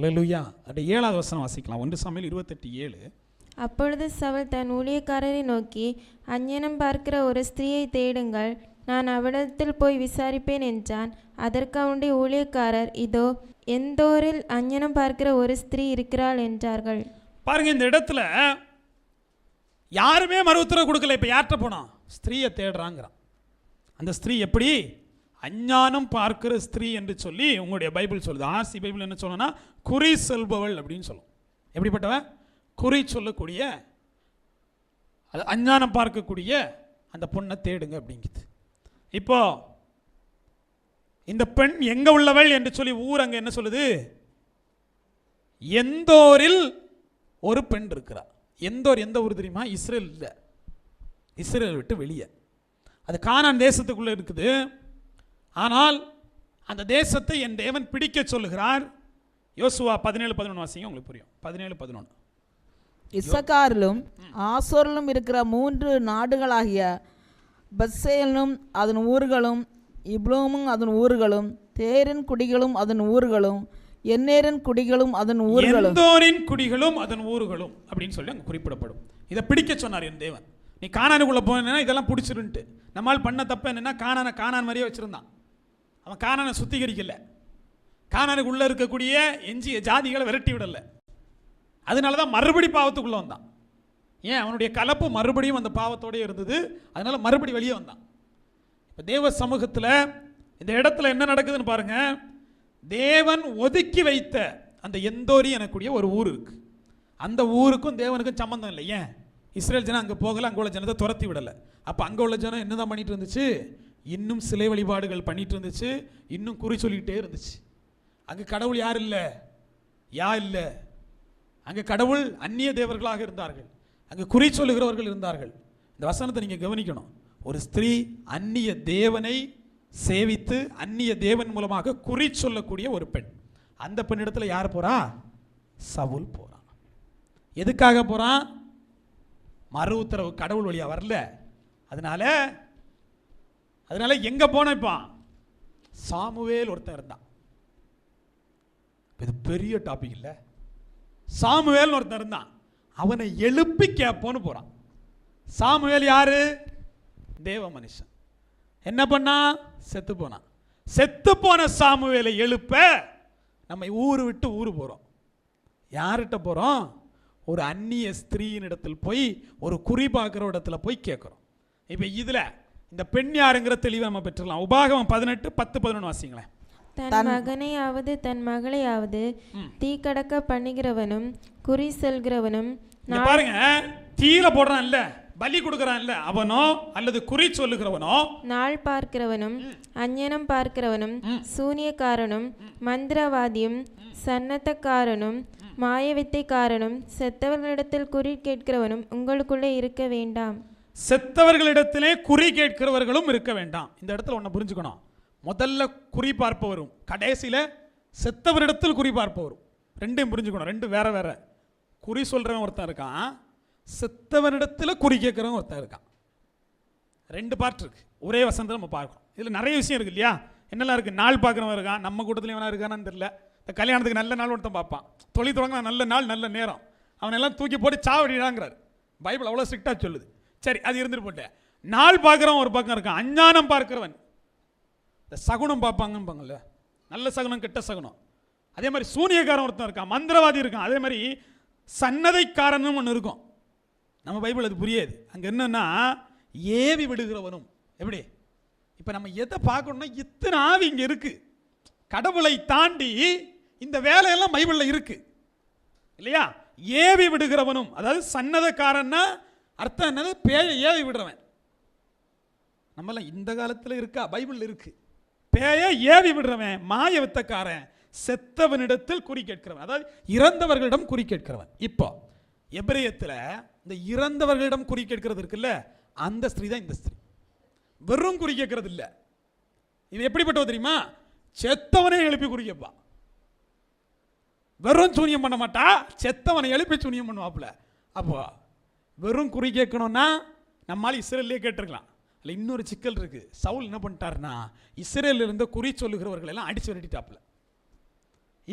அல்லேலூயா. அப்படி 7வது வசனம் வாசிக்கலாம். 1 சாமுவேல் 28:7. அப்பொழுது சவுல் தன் ஊழியக்காரரை நோக்கி, அஞ்ஞானம் பார்க்கிற ஒரு ஸ்திரீயை தேடுங்கள், நான் அவளிடத்தில் போய் விசாரிப்பேன் என்றான். அதற்கு அவனுடைய ஊழியக்காரர், இதோ எந்தோரில் அஞ்ஞானம் பார்க்கிற ஒரு ஸ்திரீ இருக்கிறாள் என்றார்கள். பாருங்க, இந்த இடத்துல யாருமே மறு உத்தரவு கொடுக்கல. இப்போ யார்கிட்ட போனோம்? ஸ்திரீயை தேடுறாங்கிறான். அந்த ஸ்திரீ எப்படி? அஞ்ஞானம் பார்க்கிற ஸ்திரீ என்று சொல்லி உங்களுடைய பைபிள் சொல்லுது. ஆர்சி பைபிள் என்ன சொல்லணும்னா குறி சொல்பவள் அப்படின்னு சொல்லும். எப்படிப்பட்டவன்? குறி சொல்லக்கூடிய, அது அஞ்ஞானம் பார்க்கக்கூடிய அந்த பொண்ணை தேடுங்க அப்படிங்குது. இப்போ இந்த பெண் எங்க உள்ளவள் என்று சொல்லி ஊர் அங்க என்ன சொல்லுது? எந்தோரில் ஒரு பெண் இருக்கிறார். எந்தோர் எந்த ஊர் தெரியுமா? இஸ்ரேல் இல்லை, இஸ்ரேல் விட்டு வெளியே. அது கானான் தேசத்துக்குள்ள இருக்குது. ஆனால் அந்த தேசத்தை என் தேவன் பிடிக்க சொல்லுகிறார். யோசுவா 17:11 வாசிங்க, உங்களுக்கு புரியும். 17:11. இசக்காரிலும் ஆசோரிலும் இருக்கிற 3 நாடுகளாகிய பத்சேலும் அதன் ஊர்களும், இப்ளோமும் அதன் ஊர்களும், தேரின் குடிகளும் அதன் ஊர்களும், எண்ணேரின் குடிகளும் அதன் ஊர்களும், எந்தோரின் குடிகளும் அதன் ஊர்களும் அப்படின்னு சொல்லி அங்கே குறிப்பிடப்படும். இதை பிடிக்க சொன்னார் என் தேவன். நீ கானானுக்குள்ள போனா இதெல்லாம் பிடிச்சிருன்ட்டு. நம்மால் பண்ண தப்பு என்னன்னா, கானான் மாதிரியே வச்சிருந்தான். அவன் கானானை சுத்திகரிக்கல, கானானுக்கு உள்ள இருக்கக்கூடிய எஞ்சிய ஜாதிகளை விரட்டி விடல. அதனால தான் மறுபடி பாவத்துக்குள்ள வந்தான். ஏன்? அவனுடைய கலப்பு மறுபடியும் அந்த பாவத்தோடய இருந்தது. அதனால மறுபடி வெளியே வந்தான். இப்போ தேவ சமூகத்தில் இந்த இடத்துல என்ன நடக்குதுன்னு பாருங்க. தேவன் ஒதுக்கி வைத்த அந்த எந்தோரி எனக்கூடிய ஒரு ஊர் இருக்கு. அந்த ஊருக்கும் தேவனுக்கும் சம்பந்தம் இல்லை. ஏன்? இஸ்ரேல் ஜனம் அங்கே போகல, அங்கே உள்ள ஜனத்தை துரத்தி விடலை. அப்போ அங்கே உள்ள ஜனம் என்னதான் பண்ணிட்டு இருந்துச்சு? இன்னும் சிலை வழிபாடுகள் பண்ணிட்டு இருந்துச்சு, இன்னும் குறி சொல்லிக்கிட்டே இருந்துச்சு. அங்கே கடவுள் யார் இல்லை? இல்லை. அங்கே கடவுள் அந்நிய தேவர்களாக இருந்தார்கள், அங்கே குறி சொல்லுகிறவர்கள் இருந்தார்கள். இந்த வசனத்தை நீங்கள் கவனிக்கணும். ஒரு ஸ்திரீ அந்நிய தேவனை சேவித்து அந்நிய தேவன் மூலமாக குறி சொல்லக்கூடிய ஒரு பெண். அந்த பெண்ணிடத்துல யார் போறா? சவுல் போறான். எதுக்காக போறான்? மறு உத்தரவு கடவுள் வழியா வரல. அதனால எங்க போன? இப்போ சாமுவேல் ஒருத்தன் இருந்தான். இது பெரிய டாபிக் இல்ல. சாமுவேல் ஒருத்தன் இருந்தான். அவனை எழுப்பி கேட்போன்னு போறான். சாமுவேல் யாரு? தேவ மனுஷன். என்ன பண்ணா? செத்து போனான். செத்து போன சாமுவேலை எழுப்ப நம்ம ஊரு விட்டு ஊரு போறோம். யார்கிட்ட போறோம்? ஒரு அந்நிய ஸ்திரீயின் இடத்தில் போய், ஒரு குறி பார்க்கிற இடத்துல போய் கேட்கிறோம். இப்ப இதுல இந்த பெண் யாருங்கிற தெளிவை நம்ம பெற்றுலாம். உபாகமம் 18:10-11 வாசிங்களேன். தன் மகனையாவது தன் மகளையாவது தீ கடக்க பண்ணுகிறவனும் குறி செல்கிறவனும். பாருங்க, தீல போடுறான் இல்ல, பலி கொடுக்கறான் இல்ல, அவனோ அல்லது குறி சொல்லுகிறவனோ, நாள் பார்க்கிறவனும், அஞ்ஞானம் பார்க்கிறவனும், சூனியக்காரனும், மந்திரவாதியும், சன்னத்தக்காரனும், மாயவித்தைக்காரனும், செத்தவர்களிடத்தில் குறி கேட்கிறவனும் உங்களுக்குள்ளே இருக்க வேண்டாம். செத்தவர்களிடத்திலே குறி கேட்கிறவர்களும் இருக்க வேண்டாம். இந்த இடத்துல ஒன்று புரிஞ்சுக்கணும். முதல்ல குறி பார்ப்பவரும், கடைசியில செத்தவரிடத்தில் குறி பார்ப்பவரும், ரெண்டையும் புரிஞ்சுக்கணும். ரெண்டு வேற வேற. குறி சொல்றவன் ஒருத்தன் இருக்கான், செத்தவனிடத்தில் குறி கேட்கிறவன் ஒருத்தன் இருக்கான். ரெண்டு பார்ட் இருக்கு ஒரே வசனத்தை நம்ம பார்க்கணும். இதில் நிறைய விஷயம் இருக்கு இல்லையா? என்னெல்லாம் இருக்கு? நாள் பார்க்குறவன் இருக்கான். நம்ம கூட்டத்தில் எவனா இருக்கான்னு தெரியல. இந்த கல்யாணத்துக்கு நல்ல நாள் ஒருத்தன் பார்ப்பான், தொழில் தொடங்க நல்ல நாள் நல்ல நேரம், அவனெல்லாம் தூக்கி போட்டு சாவடிடாங்கிறார் பைபிள். அவ்வளோ ஸ்ட்ரிக்டாக சொல்லுது. சரி, அது இருந்துட்டு போட்டேன். நாள் பார்க்குறவன் ஒரு பக்கம் இருக்கான். அஞ்ஞானம் பார்க்கிறவன், இந்த சகுனம் பார்ப்பாங்கன்னு, நல்ல சகுனம் கெட்ட சகுனம். அதே மாதிரி சூனியக்காரன் ஒருத்தன் இருக்கான், மந்திரவாதி இருக்கான். அதே மாதிரி சன்னதைக்காரனும் ஒன்று இருக்கும். நம்ம பைபிள் அது புரியாது. அங்கே என்னன்னா ஏவி விடுகிறவனும். எப்படி? இப்போ நம்ம எதை பார்க்கணும்னா இத்தனை ஆவி இங்கே இருக்கு. கடவுளை தாண்டி இந்த வேலையெல்லாம் பைபிளில் இருக்கு இல்லையா? ஏவி விடுகிறவனும், அதாவது சன்னதக்காரன்னா அர்த்தம் என்னது? பேயை ஏவி விடுறவன். நம்மளாம் இந்த காலத்தில் இருக்கா? பைபிள் இருக்கு. பேயை ஏவி விடுறவன், மாய வித்தக்காரன், செத்தவனிடத்தில் குறி கேட்கிறவன், அதாவது இறந்தவர்களிடம் குறி கேட்கிறவன். இப்போ எபிரேயத்தில் இந்த இறந்தவர்களிடம் குறி கேட்கிறது இருக்குல்ல, அந்த ஸ்திரீ தான் இந்த ஸ்திரீ. வெறும் குறி கேட்கறது இல்லை. இது எப்படிப்பட்டவ தெரியுமா? செத்தவனை எழுப்பி குறி கேட்பா. வெறும் சூனியம் பண்ண மாட்டா, செத்தவனை எழுப்பி சூனியம் பண்ணுவாப்புல. அப்போ வெறும் குறி கேட்கணும்னா நம்மால் இஸ்ரேல்லே கேட்டிருக்கலாம். இல்லை, இன்னொரு சிக்கல் இருக்கு. சவுல் என்ன பண்ணிட்டாருன்னா, இஸ்ரேலில் இருந்த குறி சொல்லுகிறவர்கள் எல்லாம் அடிச்சு விரட்டிட்டாப்புல.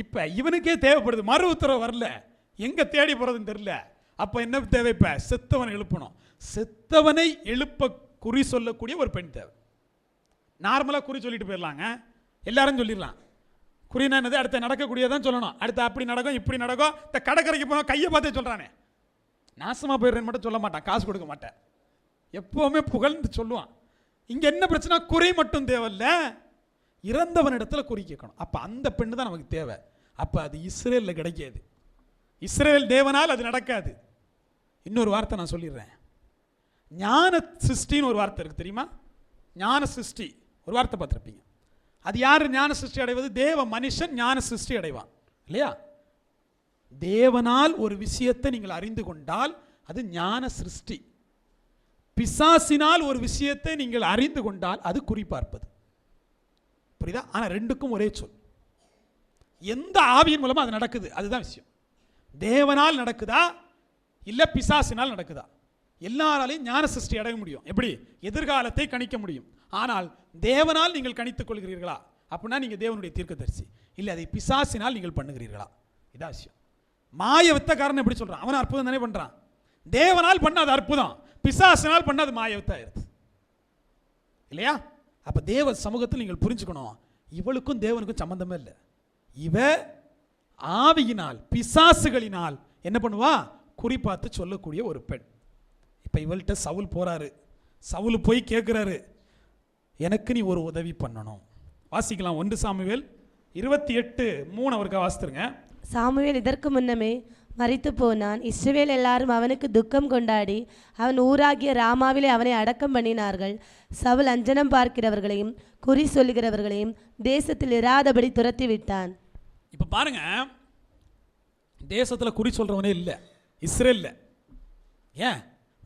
இப்போ இவனுக்கே தேவைப்படுது, மறு உத்தரவு வரல, எங்கே தேடி போகிறதுன்னு தெரியல. அப்போ என்ன தேவை? இப்போ செத்தவனை எழுப்பணும். செத்தவனை எழுப்ப குறி சொல்லக்கூடிய ஒரு பெண் தேவை. நார்மலாக குறி சொல்லிட்டு போயிடலாங்க, எல்லாரும் சொல்லிடலாம். குறினா என்னது? அடுத்த நடக்கக்கூடியதான் சொல்லணும். அடுத்து அப்படி நடக்கும், இப்படி நடக்கும். இந்த கடற்கரைக்கு போனால் கையை பார்த்தே சொல்கிறானே, நாசமாக போயிடுறேன்னு மட்டும் சொல்ல மாட்டான், காசு கொடுக்க மாட்டேன், எப்போவுமே புகழ்ந்து சொல்லுவான். இங்கே என்ன பிரச்சனை? குறி மட்டும் தேவையில்ல, இறந்தவனிடத்துல குறி கேட்கணும். அப்போ அந்த பெண்ணு தான் நமக்கு தேவை. அப்போ அது இஸ்ரேலில் கிடைக்காது, இஸ்ரேல் தேவனால் அது நடக்காது. இன்னொரு வார்த்தை நான் சொல்லிடுறேன், ஞான சிருஷ்டின்னு ஒரு வார்த்தை இருக்குது தெரியுமா? ஞான சிருஷ்டி ஒரு வார்த்தை பார்த்துருப்பீங்க. அது யார் ஞான சிருஷ்டி அடைவது? தேவ மனுஷன் ஞான சிருஷ்டி அடைவான் இல்லையா? தேவனால் ஒரு விஷயத்தை நீங்கள் அறிந்து கொண்டால் அது ஞான சிருஷ்டி. பிசாசினால் ஒரு விஷயத்தை நீங்கள் அறிந்து கொண்டால் அது குறிப்பார்ப்பது. புரியுதா? ஆனால் ரெண்டுக்கும் ஒரே சொல். எந்த ஆவியின் மூலமா அது நடக்குது அதுதான் விஷயம். தேவனால் நடக்குதா இல்லை பிசாசினால் நடக்குதா? எல்லாராலையும் ஞான சிருஷ்டி அடைய முடியும். எப்படி? எதிர்காலத்தை கணிக்க முடியும். ஆனால் தேவனால் நீங்கள் கணித்துக் கொள்கிறீர்களா? அப்படின்னா நீங்கள் தேவனுடைய தீர்க்கதரிசி. இல்லை அதை பிசாசினால் நீங்கள் பண்ணுகிறீர்களா? இதான் விஷயம். மாய வித்தக்காரன் எப்படி சொல்கிறான்? அவன் அற்புதம் தானே பண்ணுறான். தேவனால் பண்ணாது அற்புதம், பிசாசினால் பண்ணாது மாய வித்தாயிருது இல்லையா? அப்போ தேவ சமூகத்தில் நீங்கள் புரிஞ்சுக்கணும், இவளுக்கும் தேவனுக்கும் சம்பந்தமே இல்லை. இவ ஆவியினால் பிசாசுகளினால் என்ன பண்ணுவா? குறிப்பாத்து சொல்லக்கூடிய ஒரு பெண். இப்போ இவள்கிட்ட சவுல் போறாரு. சவுல் போய் கேட்குறாரு, எனக்கு நீ ஒரு உதவி பண்ணணும். வாசிக்கலாம் 1 சாமுவேல் 28:3 அவருக்கு வாசித்துருங்க. சாமுவேல் இதற்கு முன்னமே மரித்து போனான். இஸ்ரவேல் எல்லாரும் அவனுக்கு துக்கம் கொண்டாடி அவன் ஊராகிய ராமாவிலே அவனை அடக்கம் பண்ணினார்கள். சவுல் அஞ்சனம் பார்க்கிறவர்களையும் குறி சொல்லுகிறவர்களையும் தேசத்தில் இராதபடி துரத்தி விட்டான். இப்போ பாருங்க, தேசத்தில் குறி சொல்றவனே இல்லை இஸ்ரேல்ல. ஏன்?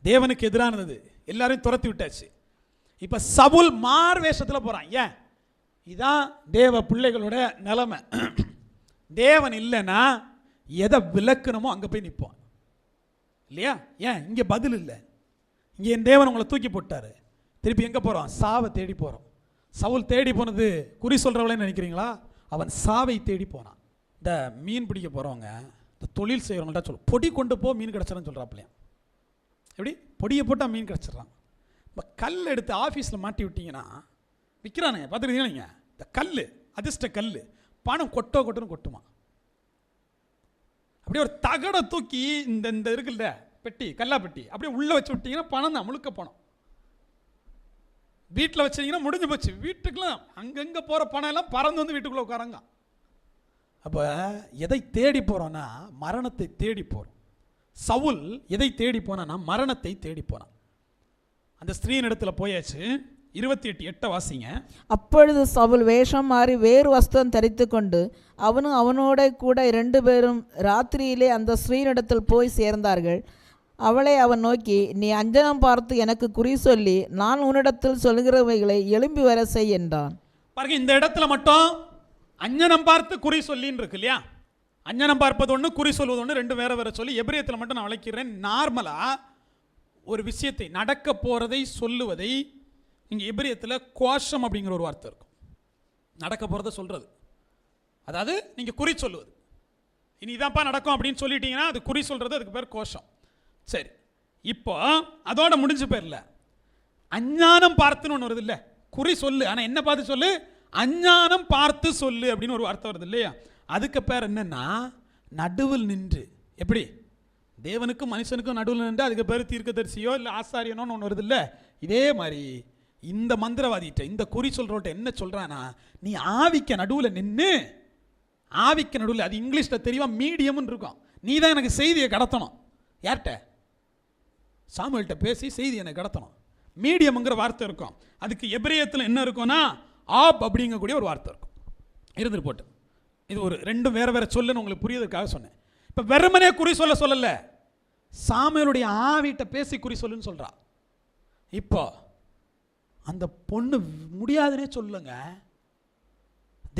தேவனுக்கு எதிரானது, எல்லாரையும் துரத்தி விட்டாச்சு. இப்போ சவுல் மார் வேஷத்தில் போறான். ஏன்? இதான் தேவ பிள்ளைகளோட நிலைமை. தேவன் இல்லைன்னா எதை விளக்கணுமோ அங்கே போய் நிற்போம் இல்லையா? ஏன்? இங்கே பதில் இல்லை. இங்கே என் தேவன் உங்களை தூக்கி போட்டார். திருப்பி எங்கே போகிறோம்? சாவை தேடி போகிறோம். சவுல் தேடி போனது குறி சொல்கிறவளேன்னு நினைக்கிறீங்களா? அவன் சாவை தேடி போனான். இந்த மீன் பிடிக்க போகிறவங்க, இந்த தொழில் செய்கிறவங்கள்ட்ட சொல்ல, பொடி கொண்டு போ மீன் கிடச்சிடன்னு சொல்கிறாப்பிலையா? எப்படி? பொடியை போட்டால் மீன் கிடச்சிட்றான். இப்போ கல் எடுத்து ஆஃபீஸில் மாட்டி விட்டிங்கன்னா விற்கிறானுங்க, பார்த்துருக்கீங்களா? நீங்கள் இந்த கல், அதிர்ஷ்ட கல், பணம் கொட்டுன்னு கொட்டுமா? அப்படியே ஒரு தகடை தூக்கி இந்த இந்த இருக்குல்ல பெட்டி, கல்லா பெட்டி, அப்படியே உள்ளே வச்சு விட்டீங்கன்னா பணம் தான், முழுக்க பணம். வீட்டில் வச்சிங்கன்னா முடிஞ்சு போச்சு. வீட்டுக்குலாம் அங்கங்கே போகிற பணம் எல்லாம் பறந்து வந்து வீட்டுக்குள்ளே உட்காரங்க. அப்போ எதை தேடி போகிறோன்னா மரணத்தை தேடி போகிறோம். சவுல் எதை தேடி போனான்னா மரணத்தை தேடி போனான். அந்த ஸ்திரீயின் இடத்துல போயாச்சு. 28:8 வாசிங்க. அப்பொழுது சவுல் வேஷம் மாறி வேறு வஸ்திரம் தரித்து கொண்டு அவனும் அவனோட கூட 2 பேரும் ராத்திரியிலே அந்த ஸ்ரீனிடத்தில் போய் சேர்ந்தார்கள். அவளை அவன் நோக்கி, நீ அஞ்சனம் பார்த்து எனக்கு குறி சொல்லி நான் உன்னிடத்தில் சொல்கிறவைகளை எழும்பி வர செய் என்றான். பாருங்க, இந்த இடத்துல மட்டும் அஞ்சனம் பார்த்து குறி சொல்லின்னு இருக்கு இல்லையா? அஞ்சனம் பார்ப்பது ஒன்று, குறி சொல்வது ஒன்று, ரெண்டு வேற வேற சொல்லி. எபிரேயத்தில் மட்டும் நான் விளக்கிறேன். நார்மலாக ஒரு விஷயத்தை நடக்க போகிறதை சொல்லுவதை இங்கே எபிரேயத்தில் கோஷம் அப்படிங்கிற ஒரு வார்த்தை இருக்கும். நடக்க போகிறத சொல்கிறது, அதாவது நீங்கள் குறி சொல்லுவது. இனி இதான்ப்பா நடக்கும் அப்படின்னு சொல்லிட்டீங்கன்னா அது குறி சொல்கிறது, அதுக்கு பேர் கோஷம். சரி, இப்போ அதோட முடிஞ்சு போயிடல. அஞ்ஞானம் பார்த்துன்னு ஒன்று வருது இல்லை? குறி சொல்லு, ஆனால் என்ன பார்த்து சொல்லு? அஞ்ஞானம் பார்த்து சொல்லு அப்படின்னு ஒரு வார்த்தை வருது இல்லையா? அதுக்கு பேர் என்னன்னா நடுவில் நின்று. எப்படி? தேவனுக்கும் மனுஷனுக்கும் நடுவில் நின்று, அதுக்கு பேர் தீர்க்கதரிசியோ இல்லை ஆசாரியனோன்னு ஒன்று வருது இல்லை? இதே மாதிரி இந்த மந்திரவாதிகிட்ட, இந்த குறி சொல்கிறவட்ட என்ன சொல்கிறான்னா, நீ ஆவிக்க நடுவில் நின்று, ஆவிக்க நடுவில், அது இங்கிலீஷில் தெரியுமா மீடியம்னு இருக்கும். நீ தான் எனக்கு செய்தியை கடத்தணும். யார்கிட்ட? சாமுவேல்கிட்ட பேசி செய்தி எனக்கு கடத்தணும். மீடியம்ங்கிற வார்த்தை இருக்கும். அதுக்கு எபிரேயத்தில் என்ன இருக்கும்னா ஆப் அப்படிங்கக்கூடிய ஒரு வார்த்தை இருக்கும். இருந்துட்டு போட்டு, இது ஒரு ரெண்டும் வேற வேற சொல்லுன்னு உங்களுக்கு புரியறதுக்காக சொன்னேன். இப்போ வெறுமனே குறி சொல்லல, சாமுவேலுடைய ஆவிட்ட பேசி குறி சொல்லுன்னு சொல்றா. இப்போ அந்த பொண்ணு முடியாதுன்னே சொல்லுங்க.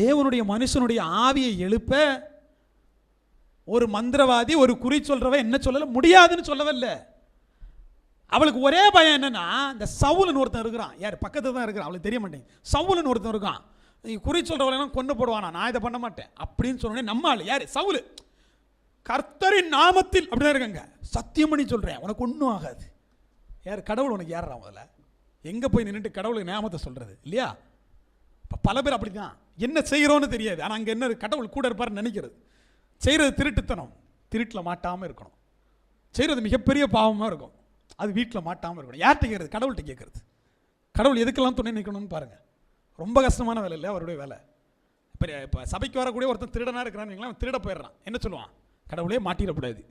தேவனுடைய மனுஷனுடைய ஆவியை எழுப்ப ஒரு மந்திரவாதி, ஒரு குறி சொல்றவன் என்ன சொல்லல, முடியாதுன்னு சொல்லவே இல்லை. அவளுக்கு ஒரே பயம் என்னன்னா, இந்த சவுலுன்னு ஒருத்தன் இருக்கிறான். யார்? பக்கத்தில் தான் இருக்கிறான், அவளுக்கு தெரிய மாட்டேங்குது. சவுலுன்னு ஒருத்தன் இருக்கான். நீ குறி சொல்கிறவங்களெல்லாம் கொண்டு போடுவானா, நான் இதை பண்ண மாட்டேன் அப்படின்னு சொன்னோடனே நம்ம ஆள் யார்? சவுல். கர்த்தரின் நாமத்தில் அப்படிதான் இருக்காங்க, சத்தியம் பண்ணி சொல்கிறேன் உனக்கு ஒன்றும் ஆகாது. யார்? கடவுள் உனக்கு யாரா? முதல்ல எங்கே போய் நின்றுட்டு கடவுளுக்கு நாமத்தை சொல்கிறது இல்லையா? இப்போ பல பேர் அப்படி தான், என்ன செய்கிறோன்னு தெரியாது, ஆனால் அங்கே என்ன கடவுள் கூட இருப்பார்னு நினைக்கிறது. செய்கிறது திருட்டுத்தனம், திருட்டில் மாட்டாமல் இருக்கணும். செய்கிறது மிகப்பெரிய பாவமாக இருக்கும், அது வீட்டில் மாட்டாமல் இருக்கணும். யார்கிட்ட கேட்குறது? கடவுள்கிட்ட கேட்குறது. கடவுள் எதுக்கெல்லாம் துணை நிற்கணும்னு பாருங்கள். ரொம்ப கஷ்டமான வேலை இல்லை அவருடைய வேலை. இப்போ சபைக்கு வரக்கூடிய ஒருத்தன் திருடனாக இருக்கிறான்னு அவன் திருட போயிடுறான், என்ன சொல்லுவான்? கடவுளே மாட்டிடக்கூடாது.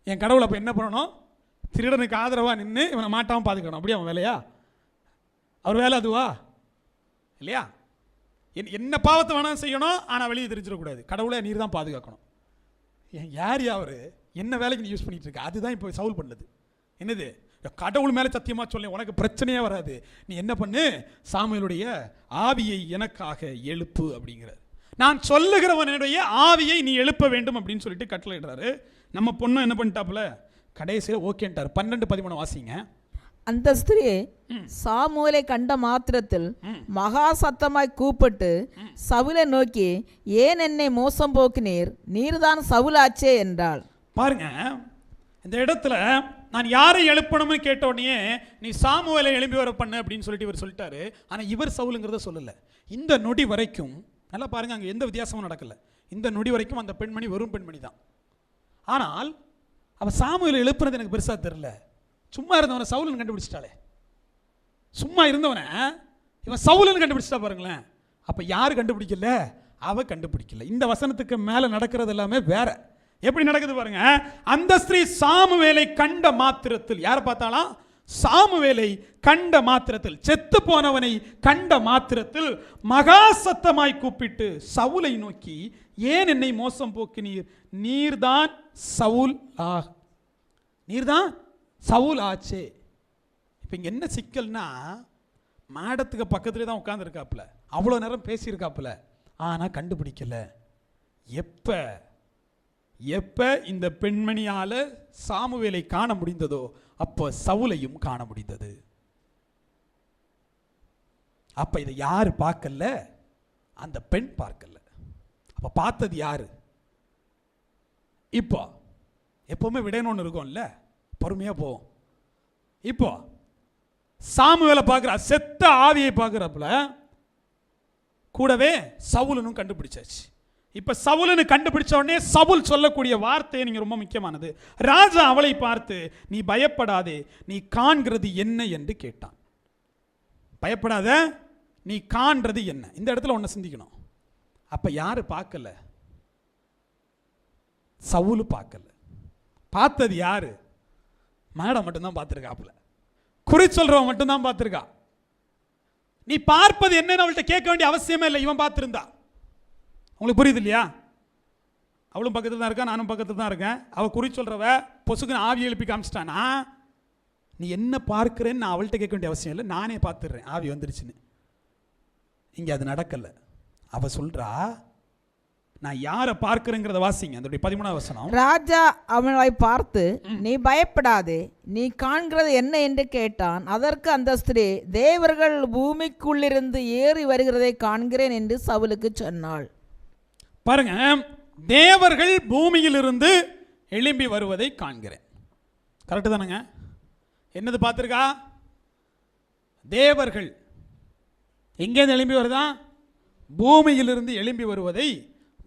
என் கடவுளை அப்போ என்ன பண்ணணும்? திருடனுக்கு ஆதரவாக நின்று இவனை மாட்டாமல் பாதுகாக்கணும். அப்படியே அவன் வேலையா? அவர் வேலை அதுவா இல்லையா? என்ன பாவத்தை வேணாலும் செய்யணும், ஆனால் வெளியே தெரிஞ்சிடக்கூடாது. கடவுளை நீர் தான் பாதுகாக்கணும். யார் அவர்? என்ன வேலைக்கு நீ யூஸ் பண்ணிட்டு இருக்க? அதுதான் இப்போ சவுல் பண்ணது. என்னது? கடவுள் மேலே சத்தியமாக சொல்ல, உனக்கு பிரச்சனையே வராது. நீ என்ன பண்ணு? சாமுவேலுடைய ஆவியை எனக்காக எழுப்பு அப்படிங்கிறார். நான் சொல்லுகிறவனுடைய ஆவியை நீ எழுப்ப வேண்டும் அப்படின்னு சொல்லிட்டு கட்டளையிடுறாரு. நம்ம பொண்ணு என்ன பண்ணிட்டாப்புல கடைசியில் ஓகேன்ட்டார். 12-13 வாசிங்க. அந்த ஸ்திரீ சாமுவேலை கண்ட மாத்திரத்தில் மகா சத்தமாய் கூப்பிட்டு சவுலை நோக்கி, ஏன் என்னை மோசம் போக்கினீர்? நீர்தான் சவுலாச்சே என்றாள். பாருங்க, இந்த இடத்துல நான் யாரை எழுப்பணும்னு கேட்ட உடனே நீ சாமுவேலை எழும்பி வர பண்ணு அப்படின்னு சொல்லிட்டு இவர் சொல்லிட்டாரு. ஆனால் இவர் சவுலுங்கிறத சொல்லலை. இந்த நொடி வரைக்கும் நல்லா பாருங்க, அங்கே எந்த வித்தியாசமும் நடக்கல. இந்த நொடி வரைக்கும் அந்த பெண்மணி வெறும் பெண்மணி தான். ஆனால் அவன் சாமுவேலை எழுப்புனது எனக்கு பெருசாக தெரியல. சும்மா இருந்தவனை சவுலுன்னு கண்டுபிடிச்சிட்டாளே. சும்மா இருந்தவனை இவன் சவுலுன்னு கண்டுபிடிச்சிட்டா பாருங்களேன். அப்போ யார் கண்டுபிடிக்கல? அவ கண்டுபிடிக்கல. இந்த வசனத்துக்கு மேலே நடக்கிறது எல்லாமே வேற. எப்படி நடக்குது பாருங்க. அந்த ஸ்திரீ சாமுவேலை கண்ட மாத்திரத்தில், யாரை பார்த்தாலாம்? சாமுவேலை கண்ட மாத்திரத்தில், செத்து போனவனை கண்ட மாத்திரத்தில் மகா சத்தமாய் கூப்பிட்டு சவுலை நோக்கி, ஏன் என்னை மோசம் போக்கினீர்? நீர்தான் சவுல் நீர்தான் சவுல் ஆச்சே. இப்போ இங்கே என்ன சிக்கல்னா, மேடத்துக்கு பக்கத்துலேயே தான் உட்காந்துருக்காப்புல, அவ்வளோ நேரம் பேசியிருக்காப்புல, ஆனால் கண்டுபிடிக்கல. எப்போ இந்த பெண்மணியால் சாமுவேலை காண முடிந்ததோ அப்போ சவுலையும் காண முடிந்தது. அப்போ இதை யார் பார்க்கல? அந்த பெண் பார்க்கல. அப்போ பார்த்தது யாரு? இப்போ எப்பவுமே விடணும்னு இருக்கும்ல, பொறுமையாக போவோம். இப்போ சாமுவேலை பார்க்குற, செத்த ஆவியை பார்க்குறப்பல கூடவே சவுலனும் கண்டுபிடிச்சாச்சு. இப்போ சவுலனு கண்டுபிடிச்ச உடனே சவுல் சொல்லக்கூடிய வார்த்தை நீங்க ரொம்ப முக்கியமானது. ராஜா அவளை பார்த்து, நீ பயப்படாதே, நீ காண்கிறது என்ன என்று கேட்டான். பயப்படாத, நீ காண்றது என்ன? இந்த இடத்துல ஒன்று சிந்திக்கணும். அப்ப யாரு பார்க்கல? சவுல் பார்க்கல. பார்த்தது யாரு? மேடம் மட்டும்தான் பார்த்துருக்காப்புல, குறி சொல்றவன் மட்டும்தான் பார்த்துருக்கா. நீ பார்ப்பது என்னன்னு அவள்கிட்ட கேட்க வேண்டிய அவசியமே இல்லை, இவன் பார்த்துருந்தா. உங்களுக்கு புரியுது இல்லையா? அவளும் பக்கத்தில் தான் இருக்கா, நானும் பக்கத்தில் தான் இருக்கேன். அவள் குறி சொல்கிறவ பொசுக்குன்னு ஆவி எழுப்பி காமிச்சிட்டானா, நீ என்ன பார்க்குறேன்னு நான் அவள்கிட்ட கேட்க வேண்டிய அவசியம் இல்லை, நானே பார்த்துடுறேன் ஆவி வந்துருச்சுன்னு. இங்கே அது நடக்கலை. அவள் சொல்கிறா, நான் யாரை பார்க்குறேங்கிறத வாசிங்க, அந்த 13ஆம் வசனம். ராஜா அவளை பார்த்து, நீ பயப்படாதே, நீ காண்கிறது என்ன என்று கேட்டான். அதற்கு அந்த ஸ்திரீ, தேவர்கள் பூமிக்குள்ளிருந்து ஏறி வருகிறதை காண்கிறேன் என்று சவுலுக்கு சொன்னாள். பாருங்க, தேவர்கள் பூமியிலிருந்து எழும்பி வருவதை காண்கிறேன். கரெக்டு தானுங்க? என்னது பார்த்துருக்கா? தேவர்கள் எங்கேருந்து எழும்பி வருதா? பூமியிலிருந்து எழும்பி வருவதை